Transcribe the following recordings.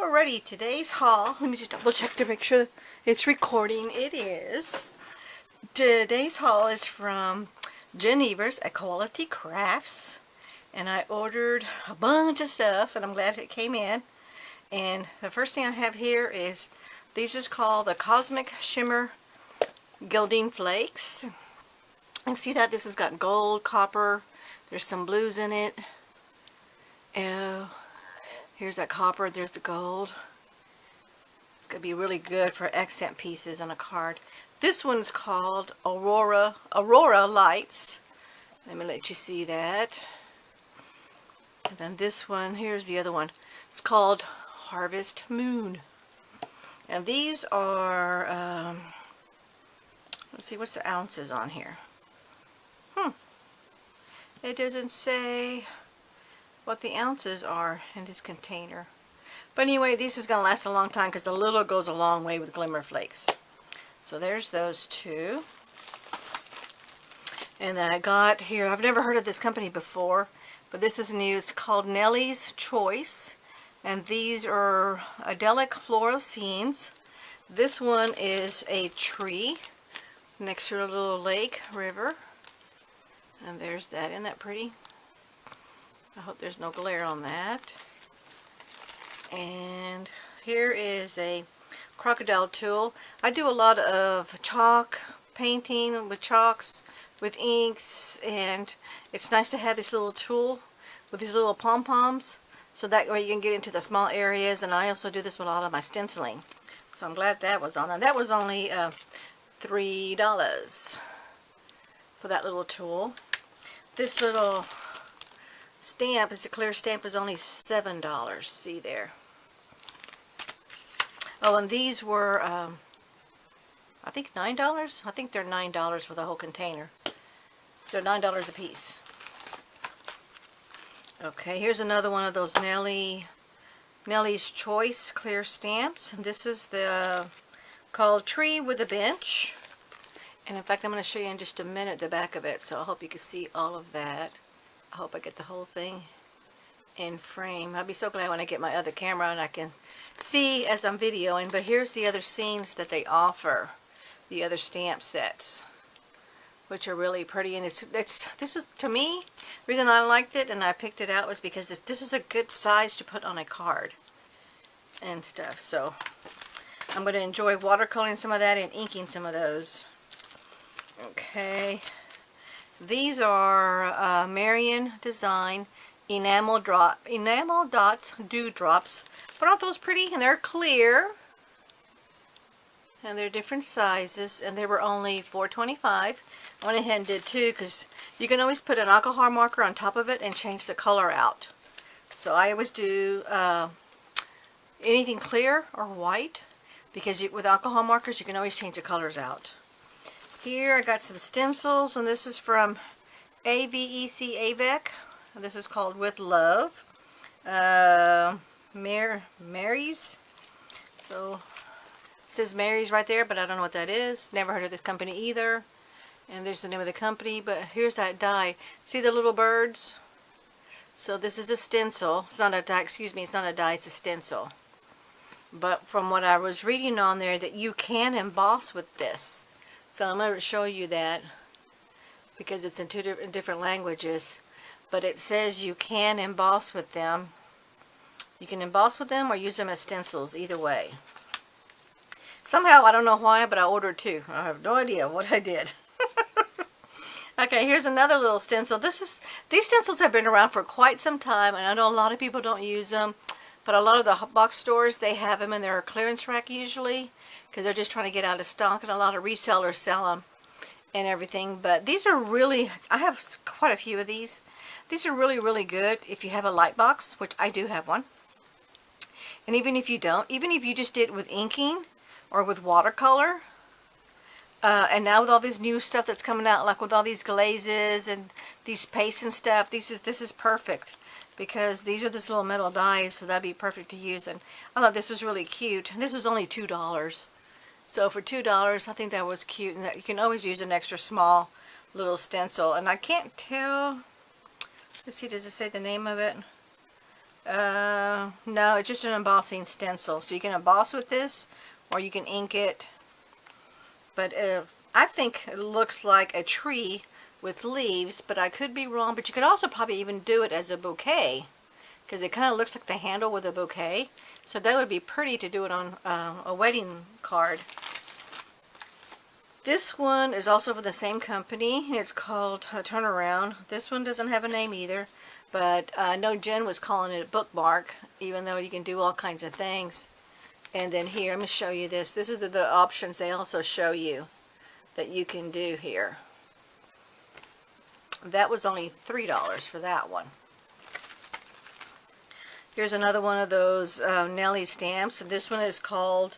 Alrighty, today's haul, let me just double check to make sure it's recording. It is. Today's haul is from Jen Evers at Quality Crafts, and I ordered a bunch of stuff and I'm glad it came in. And the first thing I have here is, these is called the Cosmic Shimmer Gilding Flakes. And see that this has got gold, copper, there's some blues in it. Here's that copper, there's the gold. It's going to be really good for accent pieces on a card. This one's called Aurora Lights. Let me let you see that. And then this one, here's the other one. It's called Harvest Moon. And these are, let's see, what's the ounces on here? It doesn't say what the ounces are in this container. But anyway, this is going to last a long time because a little goes a long way with Glimmer Flakes. So there's those two. And then I got here, I've never heard of this company before, but this is new. It's called Nellies Choice. And these are idyllic floral scenes. This one is a tree next to a little lake, river. And there's that. Isn't that pretty? I hope there's no glare on that. And here is a Crocodile Tool. I do a lot of chalk painting with chalks, with inks, and it's nice to have this little tool with these little pom-poms, so that way you can get into the small areas. And I also do this with a lot of my stenciling. So I'm glad that was on. And that was only $3 for that little tool. This little stamp, is a clear stamp, is only $7. See there. Oh, and these were I think $9. I think they're $9 for the whole container. They're $9 a piece. Okay, here's another one of those Nellies Choice clear stamps. And this is the called Tree with a Bench. And in fact, I'm going to show you in just a minute the back of it, so I hope you can see all of that. I hope I get the whole thing in frame. I'll be so glad when I get my other camera and I can see as I'm videoing. But here's the other scenes that they offer, the other stamp sets, which are really pretty. And this is, to me, the reason I liked it and I picked it out was because this is a good size to put on a card and stuff. So I'm going to enjoy watercoloring some of that and inking some of those. Okay. These are Marion Design Enamel Dots Dewdrops. But aren't those pretty? And they're clear. And they're different sizes. And they were only $4.25. I went ahead and did two because you can always put an alcohol marker on top of it and change the color out. So I always do anything clear or white, because with alcohol markers you can always change the colors out. Here I got some stencils, and this is from AVEC. This is called With Love. Mary's. So it says Mary's right there, but I don't know what that is. Never heard of this company either. And there's the name of the company. But here's that die. See the little birds? So this is a stencil. It's not a die. Excuse me. It's not a die. It's a stencil. But from what I was reading on there, that you can emboss with this. So I'm going to show you that because it's in two different languages. But it says you can emboss with them. You can emboss with them or use them as stencils, either way. Somehow, I don't know why, but I ordered two. I have no idea what I did. Okay, here's another little stencil. These stencils have been around for quite some time, and I know a lot of people don't use them. But a lot of the box stores, they have them in their clearance rack usually, because they're just trying to get out of stock, and a lot of resellers sell them and everything. But these are really, I have quite a few of these. These are really, really good if you have a light box, which I do have one. And even if you don't, even if you just did it with inking or with watercolor, and now with all this new stuff that's coming out, like with all these glazes and these pastes and stuff, this is perfect. Because these are this little metal dies, so that'd be perfect to use. And I thought this was really cute. This was only $2. So for $2, I think that was cute. And that you can always use an extra small little stencil. And I can't tell, let's see, does it say the name of it? No, it's just an embossing stencil. So you can emboss with this, or you can ink it. But I think it looks like a tree with leaves, but I could be wrong. But you could also probably even do it as a bouquet, because it kind of looks like the handle with a bouquet. So that would be pretty to do it on a wedding card. This one is also from the same company. It's called Turnaround. This one doesn't have a name either, but I know Jen was calling it a Bookmark, even though you can do all kinds of things. And then here, I'm going to show you this. This is the options they also show you that you can do here. That was only $3 for that one. Here's another one of those Nellies stamps, and this one is called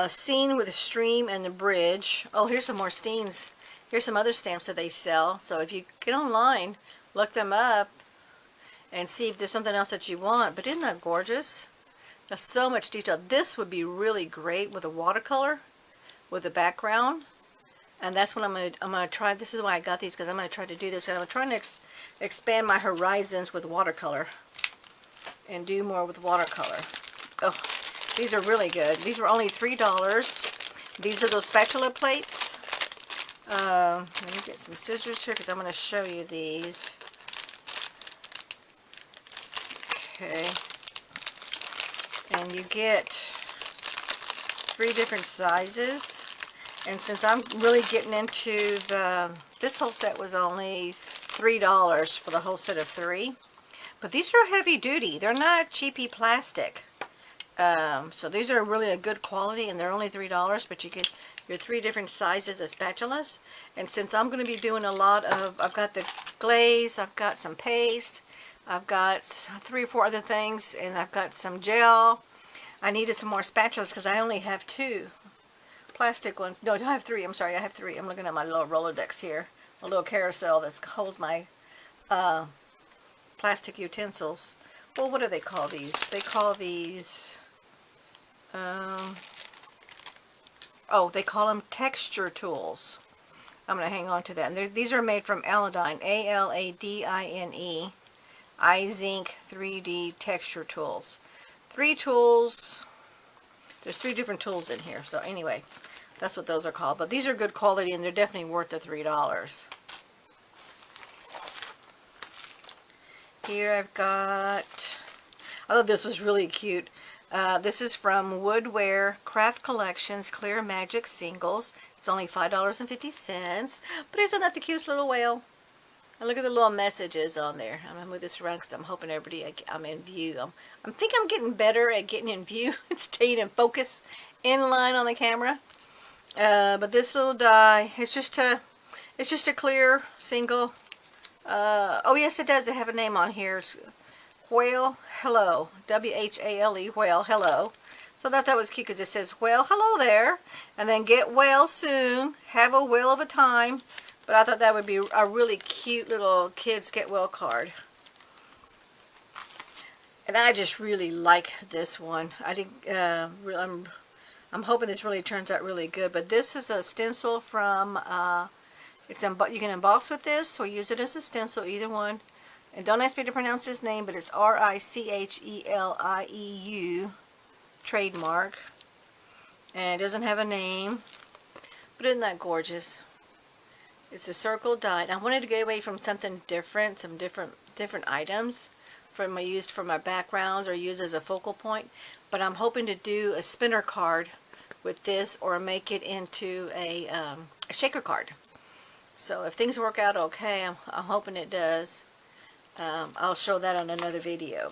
Scene with a Stream and the Bridge. Oh, here's some more scenes. Here's some other stamps that they sell. So if you get online, look them up and see if there's something else that you want. But isn't that gorgeous? There's so much detail. This would be really great with a watercolor, with a background. And that's what I'm gonna try. This is why I got these, because I'm gonna try to do this. I'm trying to expand my horizons with watercolor and do more with watercolor. Oh, these are really good. These were only $3. These are those spatula plates. Let me get some scissors here, because I'm going to show you these. Okay. And you get 3 different sizes. And since I'm really getting into this whole set was only $3 for the whole set of 3. But these are heavy duty. They're not cheapy plastic. So these are really a good quality, and they're only $3, but you get your 3 different sizes of spatulas. And since I'm going to be doing a lot of, I've got the glaze, I've got some paste, I've got 3 or 4 other things, and I've got some gel. I needed some more spatulas because I only have 2 plastic ones. No, I have 3. I'm sorry, I have 3. I'm looking at my little Rolodex here, a little carousel that holds my plastic utensils. Well, what do they call these? They call these, oh, they call them texture tools. I'm going to hang on to that. And these are made from Aladine, A-L-A-D-I-N-E, iZinc 3D texture tools. 3 tools. There's 3 different tools in here. So anyway, that's what those are called. But these are good quality, and they're definitely worth the $3. Here I've got, I thought this was really cute. This is from Woodware Craft Collections Clear Magic Singles. It's only $5.50. But isn't that the cutest little whale? And look at the little messages on there. I'm going to move this around because I'm hoping everybody, I'm in view. I think I'm getting better at getting in view and staying in focus in line on the camera. But this little die, it's just a clear single. Oh yes, it does. They have a name on here. It's Whale Hello. W-H-A-L-E, Whale Hello. So I thought that was cute because it says, well, hello there. And then get well soon. Have a whale of a time. But I thought that would be a really cute little kids get well card. And I just really like this one. I think I'm hoping this really turns out really good. But this is a stencil from you can emboss with this or use it as a stencil, either one. And don't ask me to pronounce this name, but it's R-I-C-H-E-L-I-E-U, trademark. And it doesn't have a name, but isn't that gorgeous? It's a circle die. And I wanted to get away from something different, some different items from I used for my backgrounds or use as a focal point. But I'm hoping to do a spinner card with this or make it into a shaker card. So if things work out okay, I'm hoping it does. I'll show that on another video.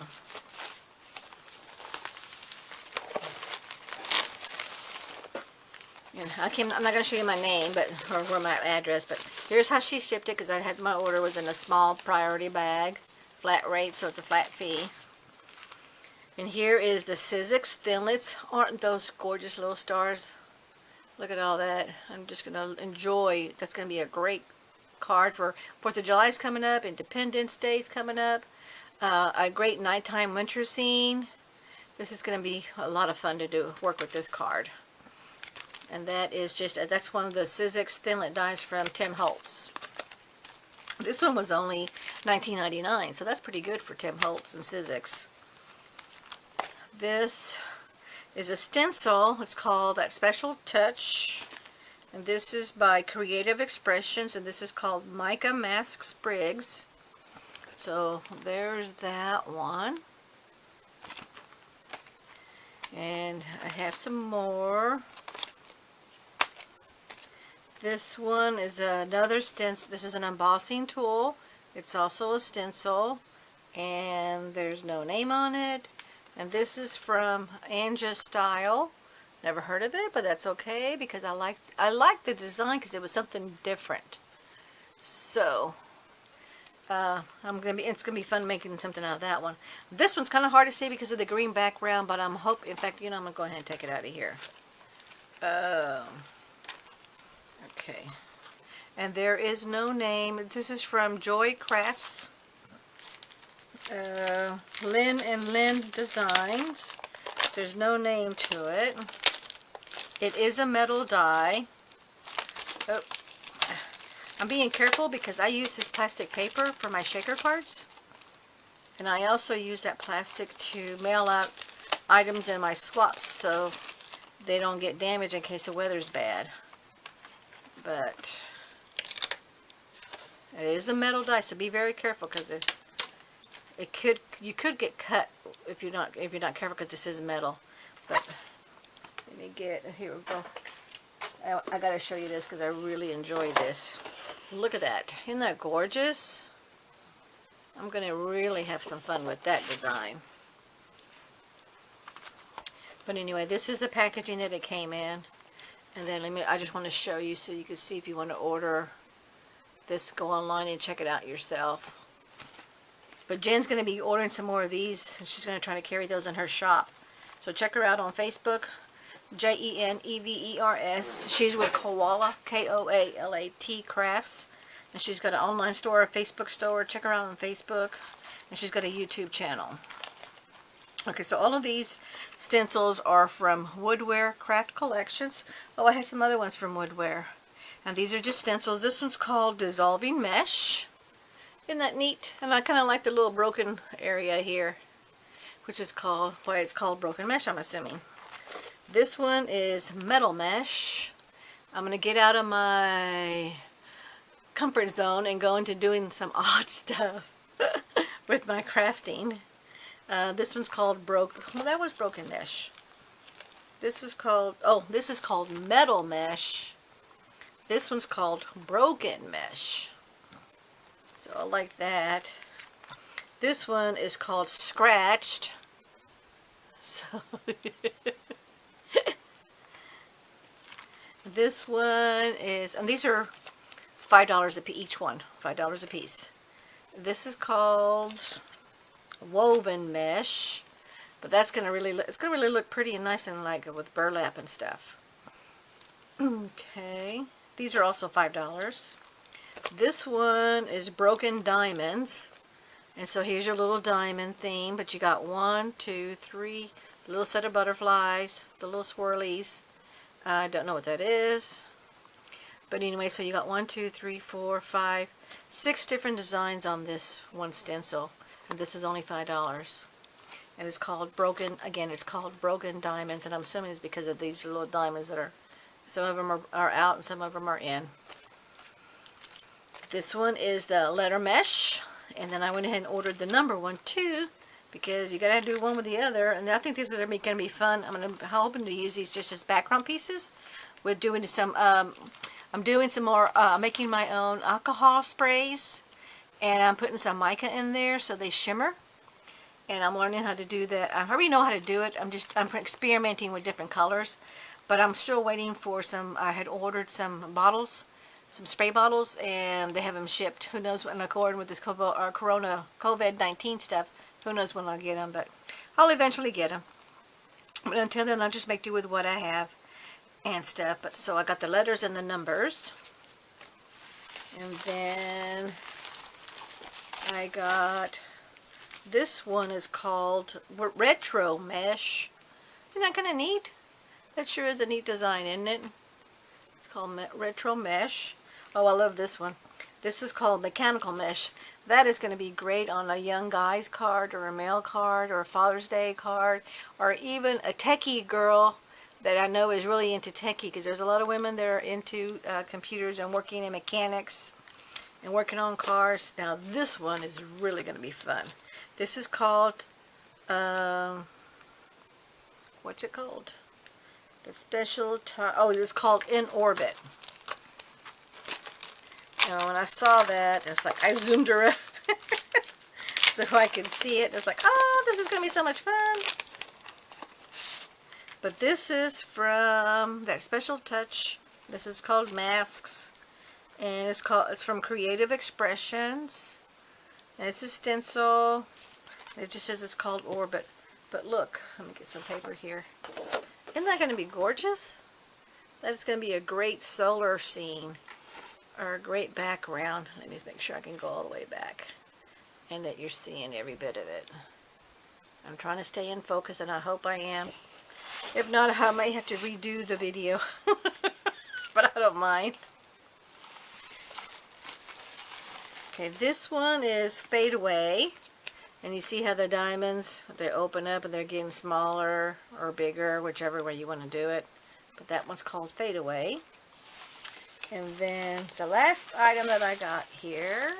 And I'm not going to show you my name, or my address, but here's how she shipped it, because I had my order was in a small priority bag, flat rate, so it's a flat fee. And here is the Sizzix Thinlits. Aren't those gorgeous little stars? Look at all that. I'm just going to enjoy. That's going to be a great card for 4th of July's coming up. Independence Day's coming up. A great nighttime winter scene. This is going to be a lot of fun to work with this card. And that is that's one of the Sizzix Thinlit dies from Tim Holtz. This one was only $19.99, so that's pretty good for Tim Holtz and Sizzix. This is a stencil. It's called That Special Touch. And this is by Creative Expressions. And this is called Mica Mask Sprigs. So there's that one. And I have some more. This one is another stencil. This is an embossing tool. It's also a stencil. And there's no name on it. And this is from Anja Style. Never heard of it, but that's okay because I like the design because it was something different. So it's gonna be fun making something out of that one. This one's kind of hard to see because of the green background, but I'm hoping. In fact, you know, I'm gonna go ahead and take it out of here. Okay, and there is no name. This is from Joy Crafts. Lynn and Lynn Designs. There's no name to it. It is a metal die. Oh, I'm being careful because I use this plastic paper for my shaker cards. And I also use that plastic to mail out items in my swaps so they don't get damaged in case the weather's bad. But it is a metal die, so be very careful because you could get cut if you're not careful because this is metal. But let me here we go. I gotta show you this because I really enjoy this. Look at that. Isn't that gorgeous? I'm gonna really have some fun with that design. But anyway, this is the packaging that it came in. And then I just want to show you so you can see if you want to order this. Go online and check it out yourself. But Jen's going to be ordering some more of these. And she's going to try to carry those in her shop. So check her out on Facebook. Jenevers. She's with Koala. Koalat Crafts. And she's got an online store, a Facebook store. Check her out on Facebook. And she's got a YouTube channel. Okay, so all of these stencils are from Woodware Craft Collections. Oh, I have some other ones from Woodware. And these are just stencils. This one's called Dissolving Mesh. Isn't that neat? And I kind of like the little broken area here, which is why it's called Broken Mesh, I'm assuming. This one is Metal Mesh. I'm going to get out of my comfort zone and go into doing some odd stuff with my crafting. This one's called that was Broken Mesh. This is called Metal Mesh. This one's called Broken Mesh. So I like that. This one is called Scratched. So this one is, and these are $5 a piece, each one, $5 a piece. This is called Woven Mesh, but that's gonna really look pretty and nice and like with burlap and stuff. Okay, these are also $5. This one is Broken Diamonds, and so here's your little diamond theme. But you got 1, 2, 3, the little set of butterflies, the little swirlies. I don't know what that is, but anyway, so you got 1, 2, 3, 4, 5, 6 different designs on this one stencil. And this is only $5. And it's called it's called Broken Diamonds. And I'm assuming it's because of these little diamonds that are, some of them are out and some of them are in. This one is the Letter Mesh. And then I went ahead and ordered the number one too, because you gotta do one with the other. And I think these are gonna be fun. I'm hoping to use these just as background pieces. We're doing some, I'm doing some more, making my own alcohol sprays. And I'm putting some mica in there so they shimmer. And I'm learning how to do that. I already know how to do it. I'm experimenting with different colors. But I'm still waiting for some. I had ordered some bottles, some spray bottles, and they haven't shipped. Who knows when, according with this COVID-19 stuff, who knows when I'll get them. But I'll eventually get them. But until then, I'll just make do with what I have and stuff. But so I got the letters and the numbers. And then I got, this one is called Retro Mesh. Isn't that kind of neat? That sure is a neat design, isn't it? It's called Retro Mesh. Oh, I love this one. This is called Mechanical Mesh. That is going to be great on a young guy's card or a male card or a Father's Day card or even a techie girl that I know is really into techie, because there's a lot of women that are into computers and working in mechanics and working on cars. Now this one is really going to be fun. This is called, what's it called? The special, oh, it's called In Orbit. Now when I saw that, it's like I zoomed her up so I could see it. It's like, oh, this is going to be so much fun. But this is from that Special Touch. This is called Masks, and it's from Creative Expressions. And it's a stencil. It just says it's called Orbit. But look, let me get some paper here. Isn't that going to be gorgeous? That is going to be a great solar scene, or a great background. Let me just make sure I can go all the way back and that you're seeing every bit of it. I'm trying to stay in focus, and I hope I am. If not, I may have to redo the video, but I don't mind. Okay, this one is Fade Away, and you see how the diamonds, they open up and they're getting smaller or bigger, whichever way you want to do it. But that one's called Fade Away. And then the last item that I got here,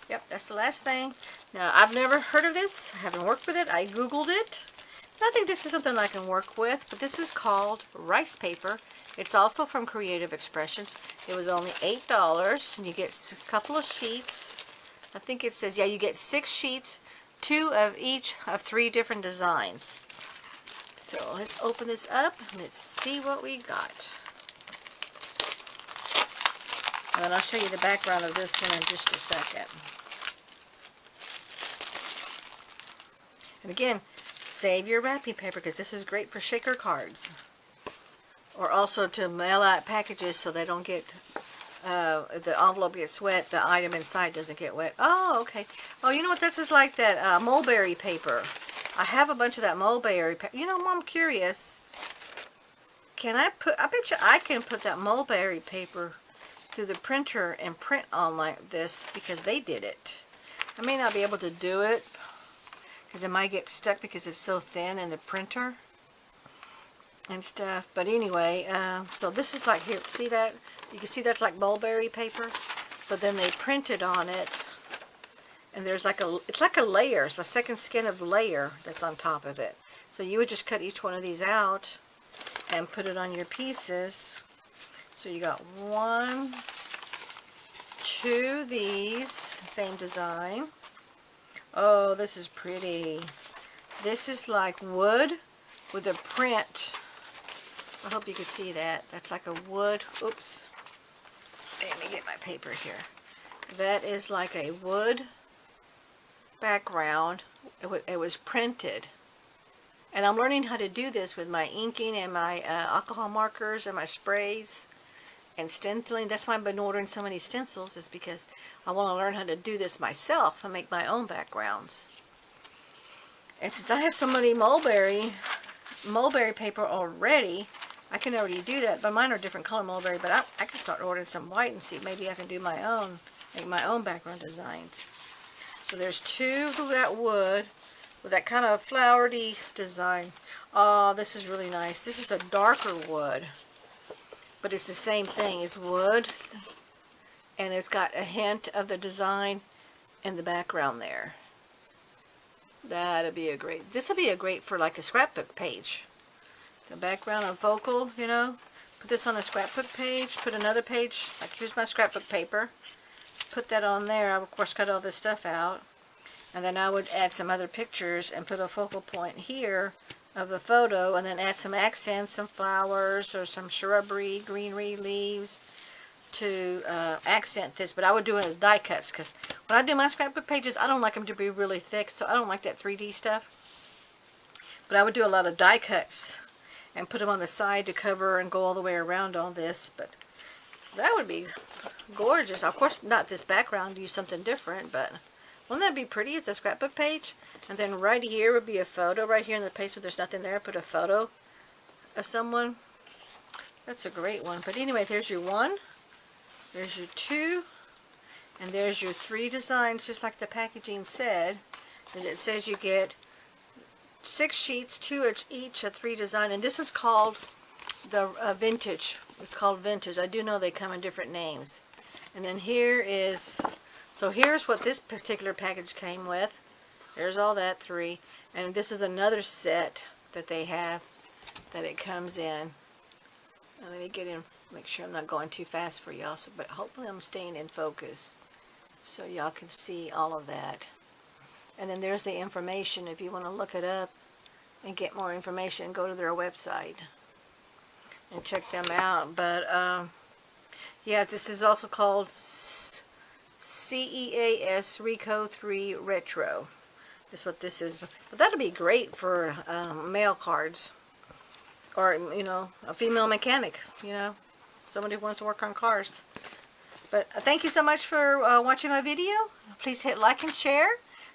yep, that's the last thing. Now, I've never heard of this. I haven't worked with it. I Googled it. I think this is something I can work with, but this is called rice paper. It's also from Creative Expressions. It was only $8, and you get a couple of sheets. I think it says, yeah, you get 6 sheets, 2 of each of 3 different designs. So let's open this up and let's see what we got. And then I'll show you the background of this one in just a second. And again, save your wrapping paper, because this is great for shaker cards, or also to mail out packages so they don't get, the envelope gets wet, the item inside doesn't get wet. Oh, okay. Oh, you know what? This is like that mulberry paper. I have a bunch of that mulberry paper. You know, I'm curious. I bet you I can put that mulberry paper through the printer and print on like this, because they did it. I may not be able to do it, because it might get stuck because it's so thin in the printer and stuff. But anyway, so this is like, here, see that? You can see that's like mulberry paper, but then they printed on it, and there's like it's like a layer. It's a second skin of layer that's on top of it. So you would just cut each one of these out and put it on your pieces. So you got 1, 2 these, same design. Oh, this is pretty. This is like wood with a print. I hope you can see that. That's like a wood. Oops. Let me get my paper here. That is like a wood background. It was printed. And I'm learning how to do this with my inking and my alcohol markers and my sprays and stenciling. That's why I've been ordering so many stencils, is because I want to learn how to do this myself and make my own backgrounds. And since I have so many mulberry paper already, I can already do that. But mine are different color mulberry, but I can start ordering some white and see, maybe I can do my own, make my own background designs. So there's 2 of that wood with that kind of flowery design. Oh, this is really nice. This is a darker wood, but it's the same thing. It's wood, and it's got a hint of the design in the background there. That'd be a great, this would be a great for like a scrapbook page. The background of vocal, you know, put this on a scrapbook page, put another page, like here's my scrapbook paper, put that on there. I would of course cut all this stuff out, and then I would add some other pictures and put a focal point here of the photo, and then add some accents, some flowers or some shrubbery, greenery, leaves to accent this. But I would do it as die cuts, because when I do my scrapbook pages, I don't like them to be really thick, so I don't like that 3D stuff. But I would do a lot of die cuts and put them on the side to cover and go all the way around all this. But that would be gorgeous. Of course, not this background, use something different, but wouldn't that be pretty? It's a scrapbook page. And then right here would be a photo. Right here in the place where there's nothing there, put a photo of someone. That's a great one. But anyway, there's your 1. There's your 2. And there's your 3 designs, just like the packaging said. As it says, you get 6 sheets, 2 each, a 3 design. And this is called the vintage. It's called vintage. I do know they come in different names. And then here is, so here's what this particular package came with. There's all that 3. And this is another set that they have that it comes in. Now let me get in, make sure I'm not going too fast for y'all, so, but hopefully I'm staying in focus so y'all can see all of that. And then there's the information if you want to look it up and get more information. Go to their website and check them out. But yeah, this is also called CEAS Rico 3 Retro. That's what this is. But that'll be great for mail cards, or you know, a female mechanic. You know, somebody who wants to work on cars. But thank you so much for watching my video. Please hit like and share.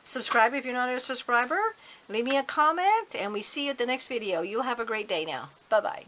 Subscribe if you're not a subscriber. Leave me a comment, and we see you at the next video. You have a great day now. Bye-bye.